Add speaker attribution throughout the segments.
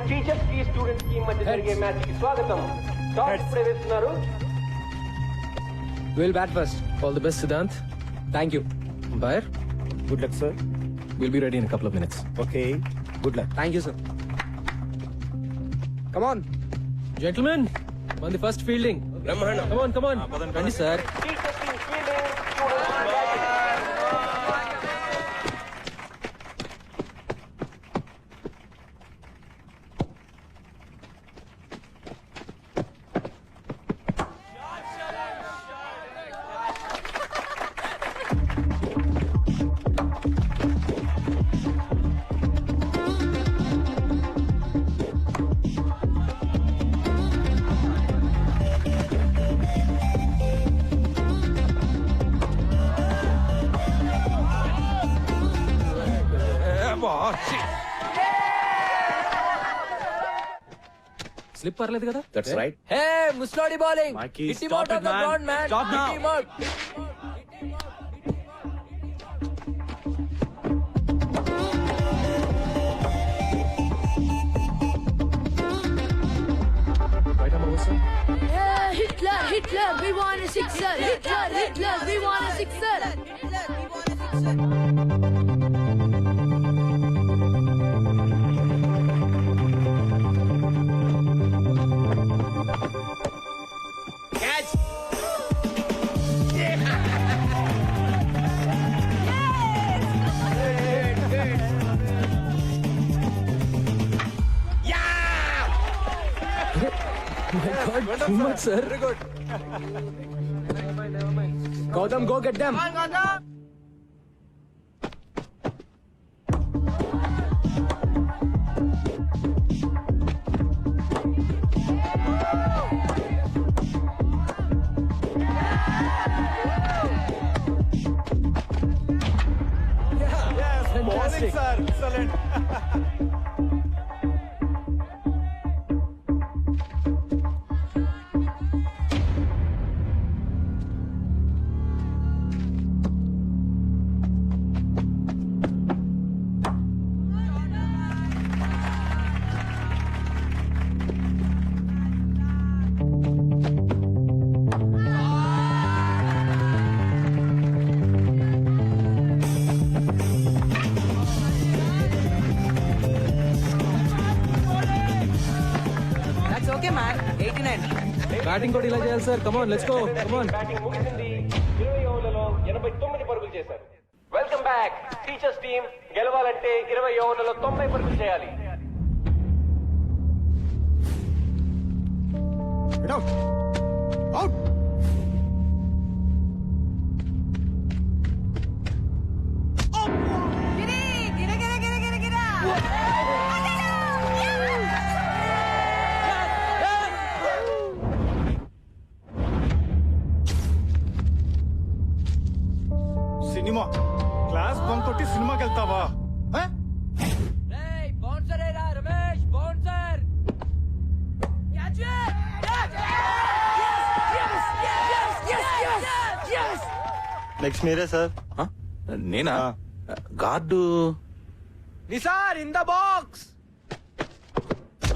Speaker 1: Teachers కి students కి మధ్య జరిగే మ్యాచ్ కి స్వాగతం. టాస్ ఇప్పుడే వేస్తున్నారు.
Speaker 2: We'll bat first. All the best, Siddhant. Thank you. Umpire,
Speaker 3: Good luck, sir.
Speaker 2: we'll be ready in a couple of minutes.
Speaker 3: Okay. Good luck.
Speaker 2: Thank you, sir. Come on. Gentlemen, on the first fielding. Come on. Ready, sir.
Speaker 1: Teachers team fielding, students team batting.
Speaker 2: Slip పర్లేదు కదా?
Speaker 3: That's right.
Speaker 2: Hey, Muslodi bowling.
Speaker 3: Mikey,
Speaker 2: Hit him
Speaker 3: stop
Speaker 2: out
Speaker 3: it,
Speaker 2: of the
Speaker 3: man.
Speaker 2: ground, man.
Speaker 3: Stop now.
Speaker 2: Hit him out. Right arm over, sir.
Speaker 4: Yeah, Hitler, we want a sixer. Hitler, we want a sixer.
Speaker 2: My God, too much, sir. Very good. Gautam, go get them.
Speaker 3: Yes,
Speaker 2: Fantastic.
Speaker 3: bowling, sir. Excellent.
Speaker 5: That's okay, man. 89.
Speaker 2: Batting కూడా ఇలా చేయాలి sir. Come on, let's go. Come on.
Speaker 1: Batting ముగిసింది. 20 ఓవర్లలో 89 పరుగులు చేశారు. Welcome back. Teachers team గెలవాలంటే 20 ఓవర్లలో 90 పరుగులు చేయాలి.
Speaker 3: Get out. Out. Cinema class bunk కొట్టి సినిమాకి వెళ్తావా?
Speaker 2: Hey, bouncer era, Ramesh, bouncer. Catch it! Yes!
Speaker 3: Next మీరే సార్.
Speaker 6: నేనా guard
Speaker 2: Nisar, in the box.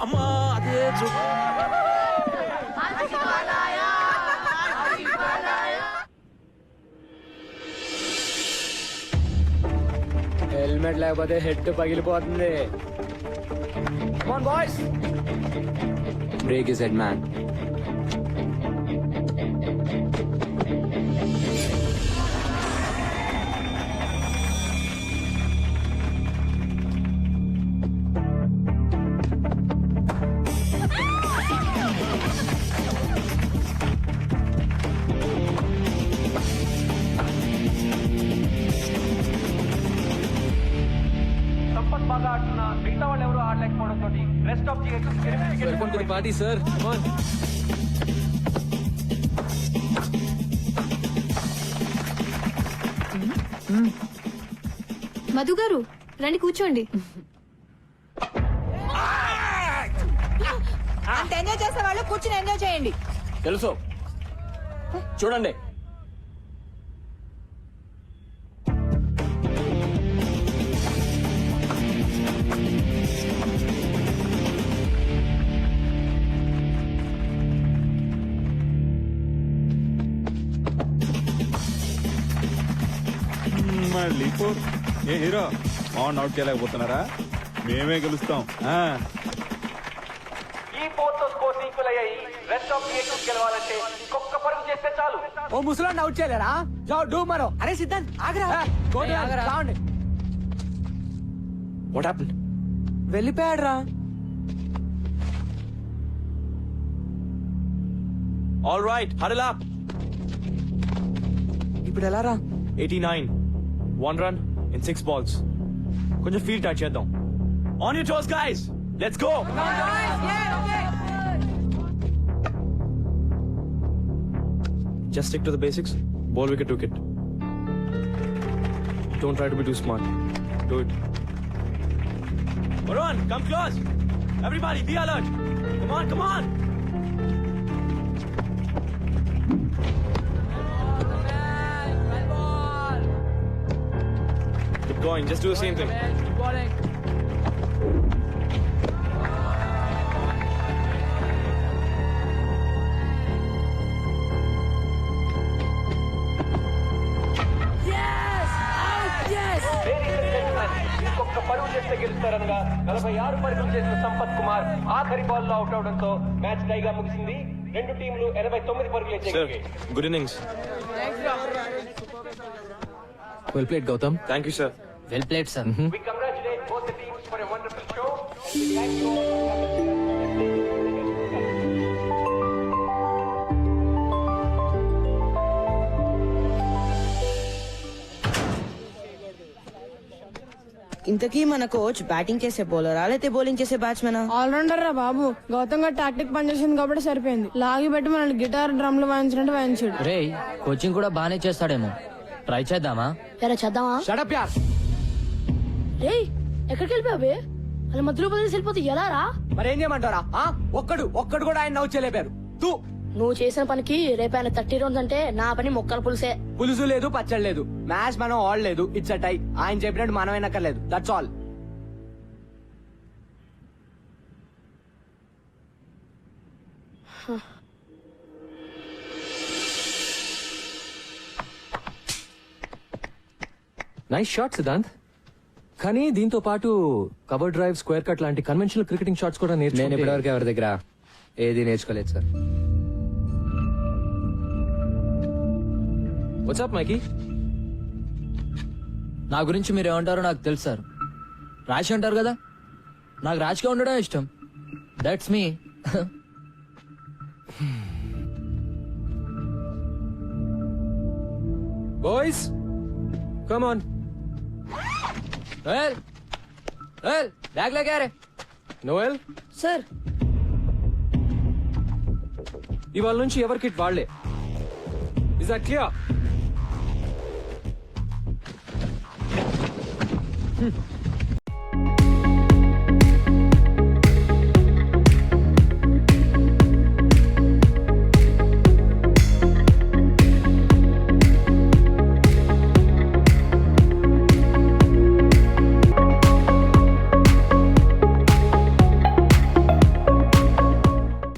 Speaker 6: అమ్మా అదే
Speaker 2: హెల్మెట్ లేకపోతే హెడ్ పగిలిపోతుంది. Come on, boys. Break his head, man.
Speaker 1: Sampath బాగా ఆడుతున్నా, మిగతా వాళ్ళు ఎవరు ఆడలేకపోవడంతో rest of the
Speaker 2: Welcome to the party, sir. Come on.
Speaker 4: Madhu గారు రండి కూర్చోండి.
Speaker 5: అంత ఎంజాయ్ చేసే వాళ్ళు కూర్చుని ఎంజాయ్ చేయండి.
Speaker 6: తెలుసు చూడండి.
Speaker 3: మళ్ళీ ఫోర్. ఏ హీరో ఆన్ అవుట్ చేయలేకపోతున్నారా? మేమే గెలుస్తాం.
Speaker 1: ఈ 4 తో స్కోర్స్ ఈక్వల్ అయ్యాయి. రెస్ట్ ఆఫ్ ది గెలవాలంటే ఇంకొక పరుగు చేస్తే చాలు.
Speaker 2: ఓ ముసలాన్ని అవుట్ చేయలేరా? జావ్ డూ మరో.
Speaker 5: అరే సిద్ధాంత్ ఆగరా.
Speaker 6: What happened?
Speaker 5: వెళ్ళిపోయాడు రా.
Speaker 6: All right, huddle up.
Speaker 5: ఇప్పుడు ఎలా రా?
Speaker 6: 89, 1 run in 6 balls. కొంచెం ఫీల్డ్ టచ్ చేద్దాం. On your toes guys, let's go. Just stick to the basics. Ball wicket to wicket. Don't try to be too smart. Do it. Varun, come close. Everybody, be alert. Come on, come on. Keep going. Just do the same thing.
Speaker 1: Ladies and gentlemen, ఇంకొక పరుగు చేస్తే గెలుస్తారనగా 46 పరుగులు చేసిన సంపత్ కుమార్ ఆఖరి ball లో out అవడంతో match టైగా ముగిసింది. రెండు టీంలు 89 పరుగులు
Speaker 6: Sir,
Speaker 1: చేయగలిగాయి.
Speaker 6: good innings.
Speaker 2: Well played Gautam.
Speaker 6: Thank you, sir.
Speaker 2: Well played sir.
Speaker 1: We congratulate both the teams for a wonderful show. We thank you.
Speaker 5: ఇంతకీ మన కోచ్ బ్యాటింగ్ చేసే బౌలరా లేకపోతే బౌలింగ్ చేసే బ్యాట్స్మెనా?
Speaker 4: ఆల్రౌండర్ రా బాబు. గౌతమ్ గారు టాక్టిక్ పనిచేసింది కాబట్టి సరిపోయింది. లాగి పెట్టి మనల్ని గిటార్ డ్రమ్లు వాయించినట్టు వాయించాడు.
Speaker 7: రే కోచింగ్ కూడా బానే చేస్తాడేమో, ట్రై చేద్దామా?
Speaker 4: ఎరా చేద్దామా?
Speaker 2: షట్ అప్ యార్.
Speaker 4: రే ఎక్కడికి వెళ్ళిపోయావే? అలా మధ్యలో వదిలేసి వెళ్ళిపోతే ఎలా రా?
Speaker 2: మరేం చేయమంటారా? ఒక్కడు కూడా ఆయన అవుట్ చేయలేపారు. తూ
Speaker 4: నువ్వు చేసిన పనికి రేపైన 30 రౌండ్స్ అంటే నా పని మొక్కల పులుసే.
Speaker 2: పులుసు లేదు, పచ్చడి లేదు. మ్యాచ్ మనం ఆడలేదు. It's a tie. ఆయన చెప్పినట్టు మనం వినక్కర్లేదు. That's all.
Speaker 8: Nice shot Siddhant. కానీ దీంతో పాటు కవర్ డ్రైవ్, స్క్వేర్ కట్ లాంటి కన్వెన్షనల్ క్రికెటింగ్ షాట్స్ కూడా
Speaker 2: నేను
Speaker 8: నేర్చుకుంటే
Speaker 2: ఇప్పటివరకు ఎవరి దగ్గర ఏది నేర్చుకోలేదు సార్.
Speaker 8: వాట్సాప్ మైకీ?
Speaker 7: నా గురించి మీరు ఏమంటారో నాకు తెలుసు సార్. రాష్ అంటారు కదా, నాకు రాష్గా ఉండడం ఇష్టం. That's me.
Speaker 8: Boys come on.
Speaker 7: Bag లేకే రే.
Speaker 8: నోయల్,
Speaker 4: సార్
Speaker 8: ఇవాళ నుంచి ఎవరి కిట్ వాళ్లే. Is that clear?